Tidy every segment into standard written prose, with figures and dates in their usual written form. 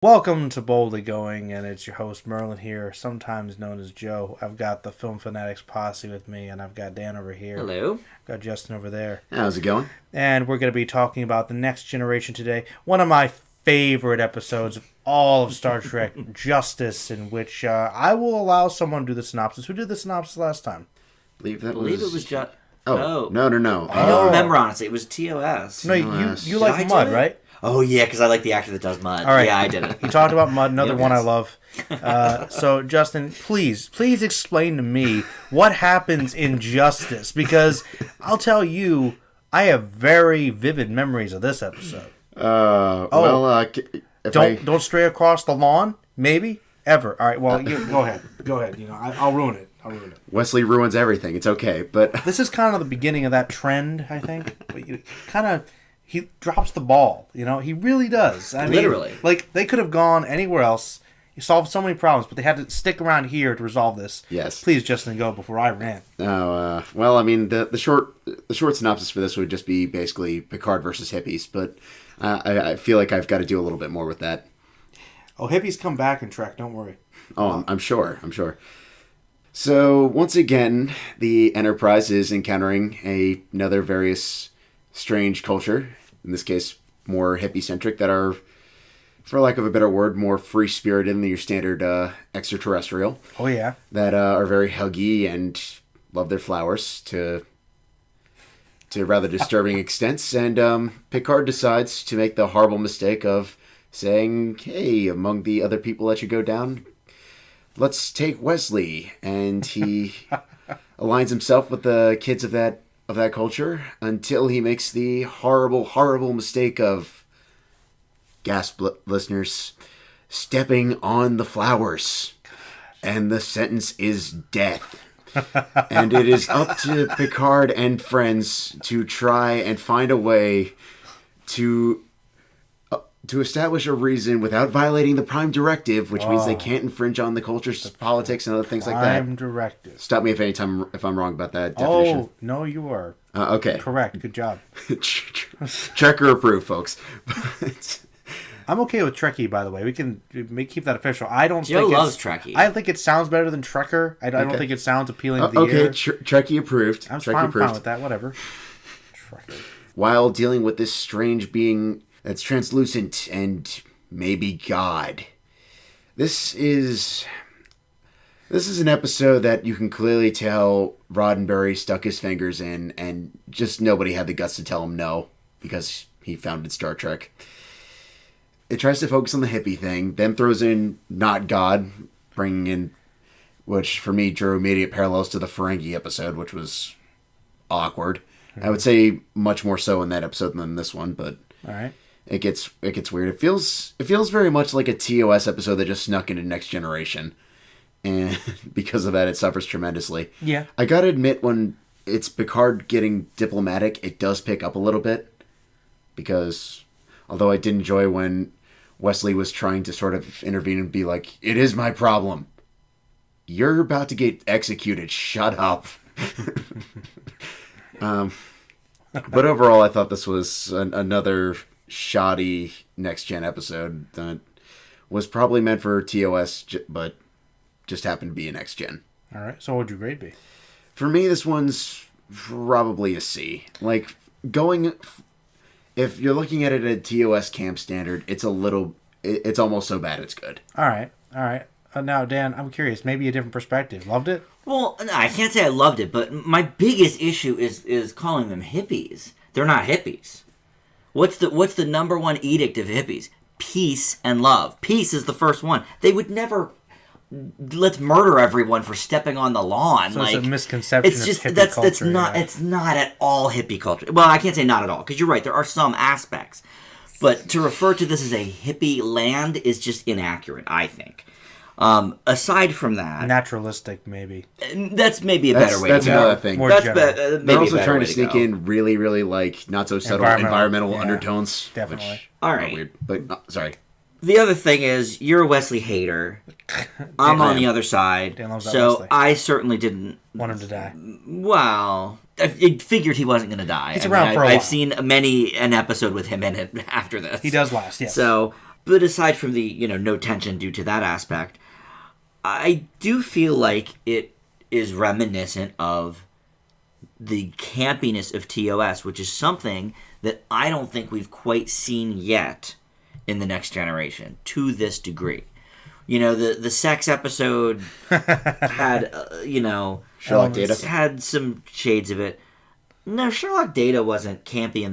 Welcome to Boldly Going, and it's your host Merlin here, sometimes known as Joe. I've got the Film Fanatics posse with me, and I've got Dan over here. Hello. I've got Justin over there. How's it going? And we're going to be talking about The Next Generation today. One of my favorite episodes of all of Star Trek, Justice, in which I will allow someone to do the synopsis. Who did the synopsis last time? I believe it was just. Oh, no. I don't remember, honestly. It was TOS. No, you like Mud, right? Oh, yeah, because I like the actor that does Mud. All right. Yeah, I did it. He talked about Mud, another one I love. So, Justin, please explain to me what happens in Justice, because I'll tell you, I have very vivid memories of this episode. Don't stray across the lawn, maybe, ever. All right, well, go ahead. You know, I'll ruin it. Wesley ruins everything. It's okay, but this is kind of the beginning of that trend, I think. But you kind of. He drops the ball, you know? He really does. I mean, literally. Like, they could have gone anywhere else. He solved so many problems, but they had to stick around here to resolve this. Yes. Please, Justin, go before I rant. Well, I mean, the short synopsis for this would just be basically Picard versus hippies, but I feel like I've got to do a little bit more with that. Oh, hippies come back in Trek, don't worry. Oh, I'm sure. So, once again, the Enterprise is encountering another various strange culture, in this case more hippie-centric, that are, for lack of a better word, more free-spirited than your standard extraterrestrial. Oh, yeah. That are very huggy and love their flowers to rather disturbing extents. And Picard decides to make the horrible mistake of saying, hey, among the other people that should go down, let's take Wesley. And he aligns himself with the kids of that culture until he makes the horrible mistake of, gasp listeners, stepping on the flowers. And the sentence is death. And it is up to Picard and friends to try and find a way to establish a reason without violating the Prime Directive, which means they can't infringe on the culture's politics and other things like that. Prime Directive. Stop me if I'm wrong about that definition. Oh, no, you are. Okay. Correct. Good job. Trekker approved, folks. I'm okay with Trekkie, by the way. We can keep that official. I don't Joe think loves Trekkie. I think it sounds better than Trekker. I don't think it sounds appealing to the okay, ear. Trekkie approved. I'm fine with that. Whatever. Trekker. While dealing with this strange being that's translucent and maybe God. This is an episode that you can clearly tell Roddenberry stuck his fingers in, and just nobody had the guts to tell him no, because he founded Star Trek. It tries to focus on the hippie thing, then throws in not God, bringing in, which for me drew immediate parallels to the Ferengi episode, which was awkward. Mm-hmm. I would say much more so in that episode than this one, but all right. It gets weird. It feels very much like a TOS episode that just snuck into Next Generation, and because of that, it suffers tremendously. Yeah, I gotta admit, when it's Picard getting diplomatic, it does pick up a little bit, because although I did enjoy when Wesley was trying to sort of intervene and be like, "It is my problem. You're about to get executed. Shut up." But overall, I thought this was another shoddy Next Gen episode that was probably meant for TOS, but just happened to be a Next Gen. All right. So what would your grade be? For me, this one's probably a C. Like, if you're looking at it at TOS camp standard, it's almost so bad it's good. All right. Now, Dan, I'm curious. Maybe a different perspective. Loved it? Well, no, I can't say I loved it, but my biggest issue is calling them hippies. They're not hippies. What's the number one edict of hippies? Peace and love. Peace is the first one. They would never let's murder everyone for stepping on the lawn. So like, it's a misconception it's just, of hippie culture. It's not at all hippie culture. Well, I can't say not at all, because you're right, there are some aspects. But to refer to this as a hippie land is just inaccurate, I think. Aside from that, naturalistic, maybe. That's maybe a better way to go. That's another thing. They're also trying to sneak in really, really like not so subtle environmental undertones. Definitely. Which all right. Weird, but sorry. The other thing is, you're a Wesley hater. I'm on the other side. Dan loves that so Wesley. I certainly didn't want him to die. Well, I figured he wasn't going to die. He's around for a while. I've seen an episode with him in it after this. He does last, yes. So But aside from the, no tension due to that aspect, I do feel like it is reminiscent of the campiness of TOS, which is something that I don't think we've quite seen yet in the Next Generation to this degree. The sex episode had, Sherlock Data had some shades of it. No, Sherlock Data wasn't campy in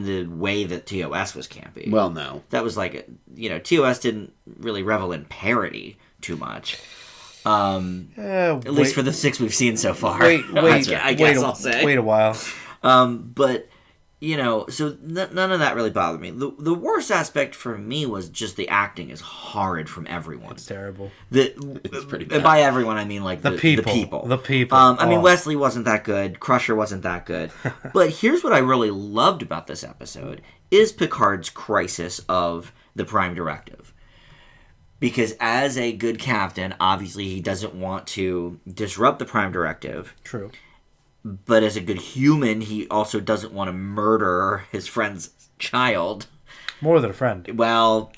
the way that TOS was campy. Well, no. That was like, TOS didn't really revel in parody too much. At least for the 6 we've seen so far. I guess I'll say. Wait a while. But, so none of that really bothered me. The worst aspect for me was just the acting is horrid from everyone. It's terrible. It's pretty bad. And by everyone, I mean like the people. The people. I mean, Wesley wasn't that good. Crusher wasn't that good. But here's what I really loved about this episode is Picard's crisis of the Prime Directive. Because as a good captain, obviously he doesn't want to disrupt the Prime Directive. True. But as a good human, he also doesn't want to murder his friend's child. More than a friend. Well,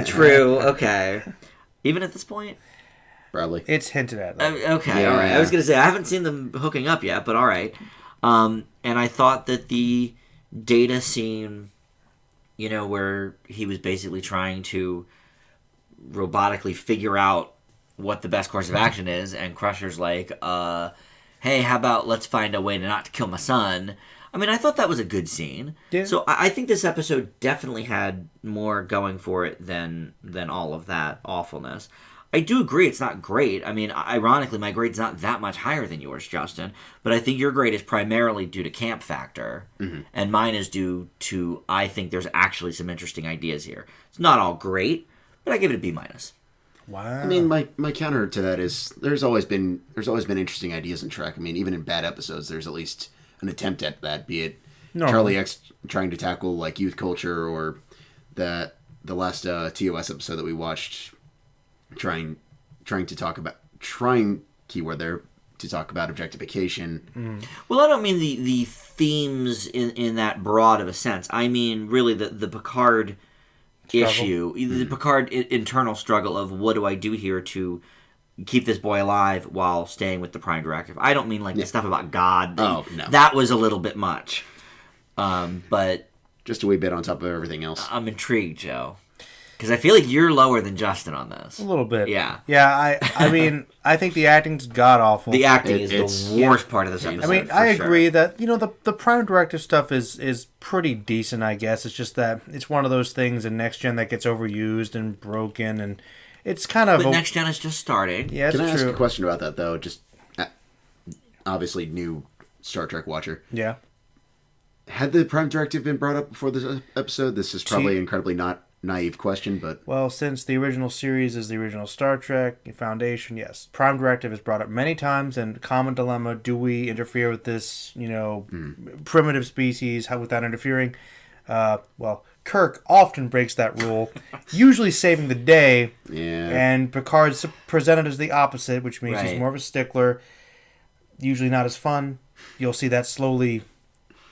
true. Okay. Even at this point? Probably. It's hinted at. Okay, all right. I was going to say, I haven't seen them hooking up yet, but all right. And I thought that the Data scene, where he was basically trying to robotically figure out what the best course of action is, and Crusher's like, hey, how about let's find a way to not to kill my son. I mean, I thought that was a good scene. Yeah. So I think this episode definitely had more going for it than all of that awfulness. I do agree it's not great. I mean, ironically, my grade's not that much higher than yours, Justin. But I think your grade is primarily due to camp factor. Mm-hmm. And mine is due to, I think there's actually some interesting ideas here. It's not all great, but I give it a B-. Wow. I mean, my counter to that is there's always been interesting ideas in Trek. I mean, even in bad episodes, there's at least an attempt at that. Be it Charlie X trying to tackle like youth culture, or the last TOS episode that we watched, trying keyword there to talk about objectification. Well, I don't mean the themes in that broad of a sense. I mean really the Picard issue, the Picard internal struggle of what do I do here to keep this boy alive while staying with the Prime Directive. I don't mean like the stuff about God. Oh, no. That was a little bit much. But just a wee bit on top of everything else. I'm intrigued, Joe. Because I feel like you're lower than Justin on this. A little bit. Yeah. Yeah, I mean, I think the acting's god-awful. The acting is the worst part of this episode. I mean, I agree that, the Prime Directive stuff is pretty decent, I guess. It's just that it's one of those things in Next Gen that gets overused and broken, and it's kind of... But Next Gen is just starting. Yeah, it's true. Can I ask a question about that, though? Just, obviously, new Star Trek watcher. Yeah. Had the Prime Directive been brought up before this episode? This is probably incredibly not naive question, but... Well, since the original series is the original Star Trek Foundation, yes. Prime Directive is brought up many times, and common dilemma, do we interfere with this, primitive species without interfering? Well, Kirk often breaks that rule, usually saving the day, and Picard's presented as the opposite, which means he's more of a stickler, usually not as fun. You'll see that slowly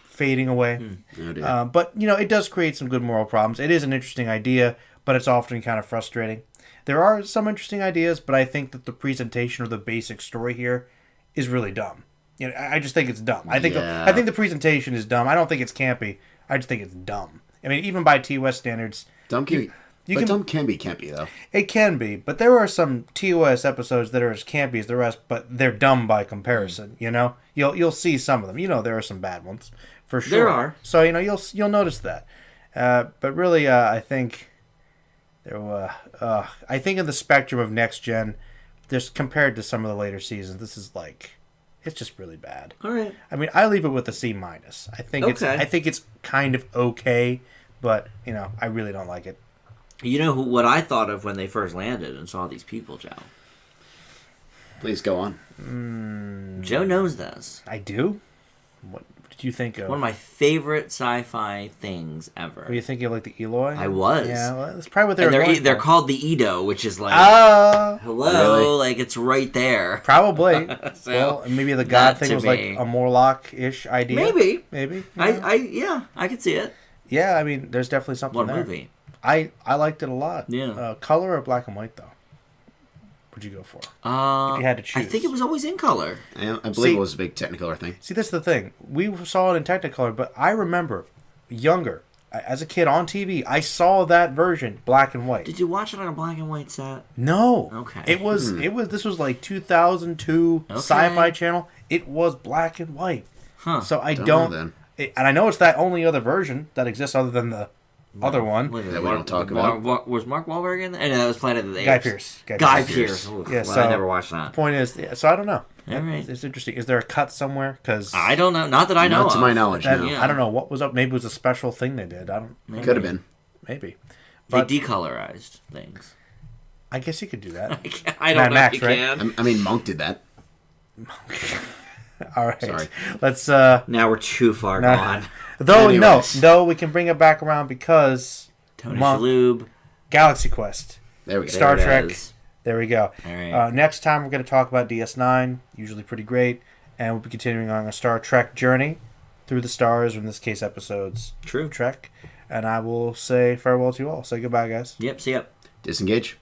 fading away. But, it does create some good moral problems. It is an interesting idea, but it's often kind of frustrating. There are some interesting ideas, but I think that the presentation of the basic story here is really dumb. I just think it's dumb. I think the presentation is dumb. I don't think it's campy. I just think it's dumb. I mean, even by TOS standards... Dumb can be campy, though. It can be, but there are some TOS episodes that are as campy as the rest, but they're dumb by comparison, You'll see some of them. There are some bad ones. For sure. There are. So, you'll notice that. But really, I think in the spectrum of Next Gen, there's compared to some of the later seasons, this is it's just really bad. All right. I mean, I leave it with a C-. I think it's kind of okay, but, I really don't like it. You know what I thought of when they first landed and saw these people, Joe? Please go on. Joe knows this. I do? What did you think of? One of my favorite sci-fi things ever. Were you thinking of the Eloi? I was. Yeah, well, that's probably what they were going for. They're called the Edo, which is hello, really? It's right there. Probably. So, well, maybe the God thing was a Morlock-ish idea. Maybe. Maybe. I could see it. Yeah, I mean, there's definitely something What there. movie? I liked it a lot. Yeah. Color or black and white though? What'd you go for? If you had to choose. I think it was always in color. I believe it was a big Technicolor thing. See, that's the thing. We saw it in Technicolor, but I remember younger, as a kid on TV, I saw that version black and white. Did you watch it on a black and white set? No. Okay. It was. This was like 2002 Sci-Fi Channel. It was black and white. Huh. So I Don't don't. know then. And I know it's that only other version that exists other than the other one. That we don't talk about. Was Mark Wahlberg in there? And that was Planet of the Apes. Guy Pearce. Guy Pearce. Ooh, Yeah, well, so I never watched that. The point is, so I don't know. All right. It's interesting. Is there a cut somewhere? Because I don't know. Not that I know Not to of. my knowledge, no. Yeah. I don't know what was up. Maybe it was a special thing they did. I don't. Could have been. Maybe. They But decolorized things. I guess you could do that. I don't Mad know Max, if you right? can. I mean, Monk did that. All right. Sorry. Let's. Now we're too far gone. Though Anyways. no, we can bring it back around because Tony Monk- Shalhoub. Galaxy Quest, There we go. Star There it Trek. is. There we go. All right. Next time we're going to talk about DS9, usually pretty great, and we'll be continuing on a Star Trek journey through the stars, or in this case, episodes. True. Trek, and I will say farewell to you all. Say goodbye, guys. Yep. See ya. Disengage.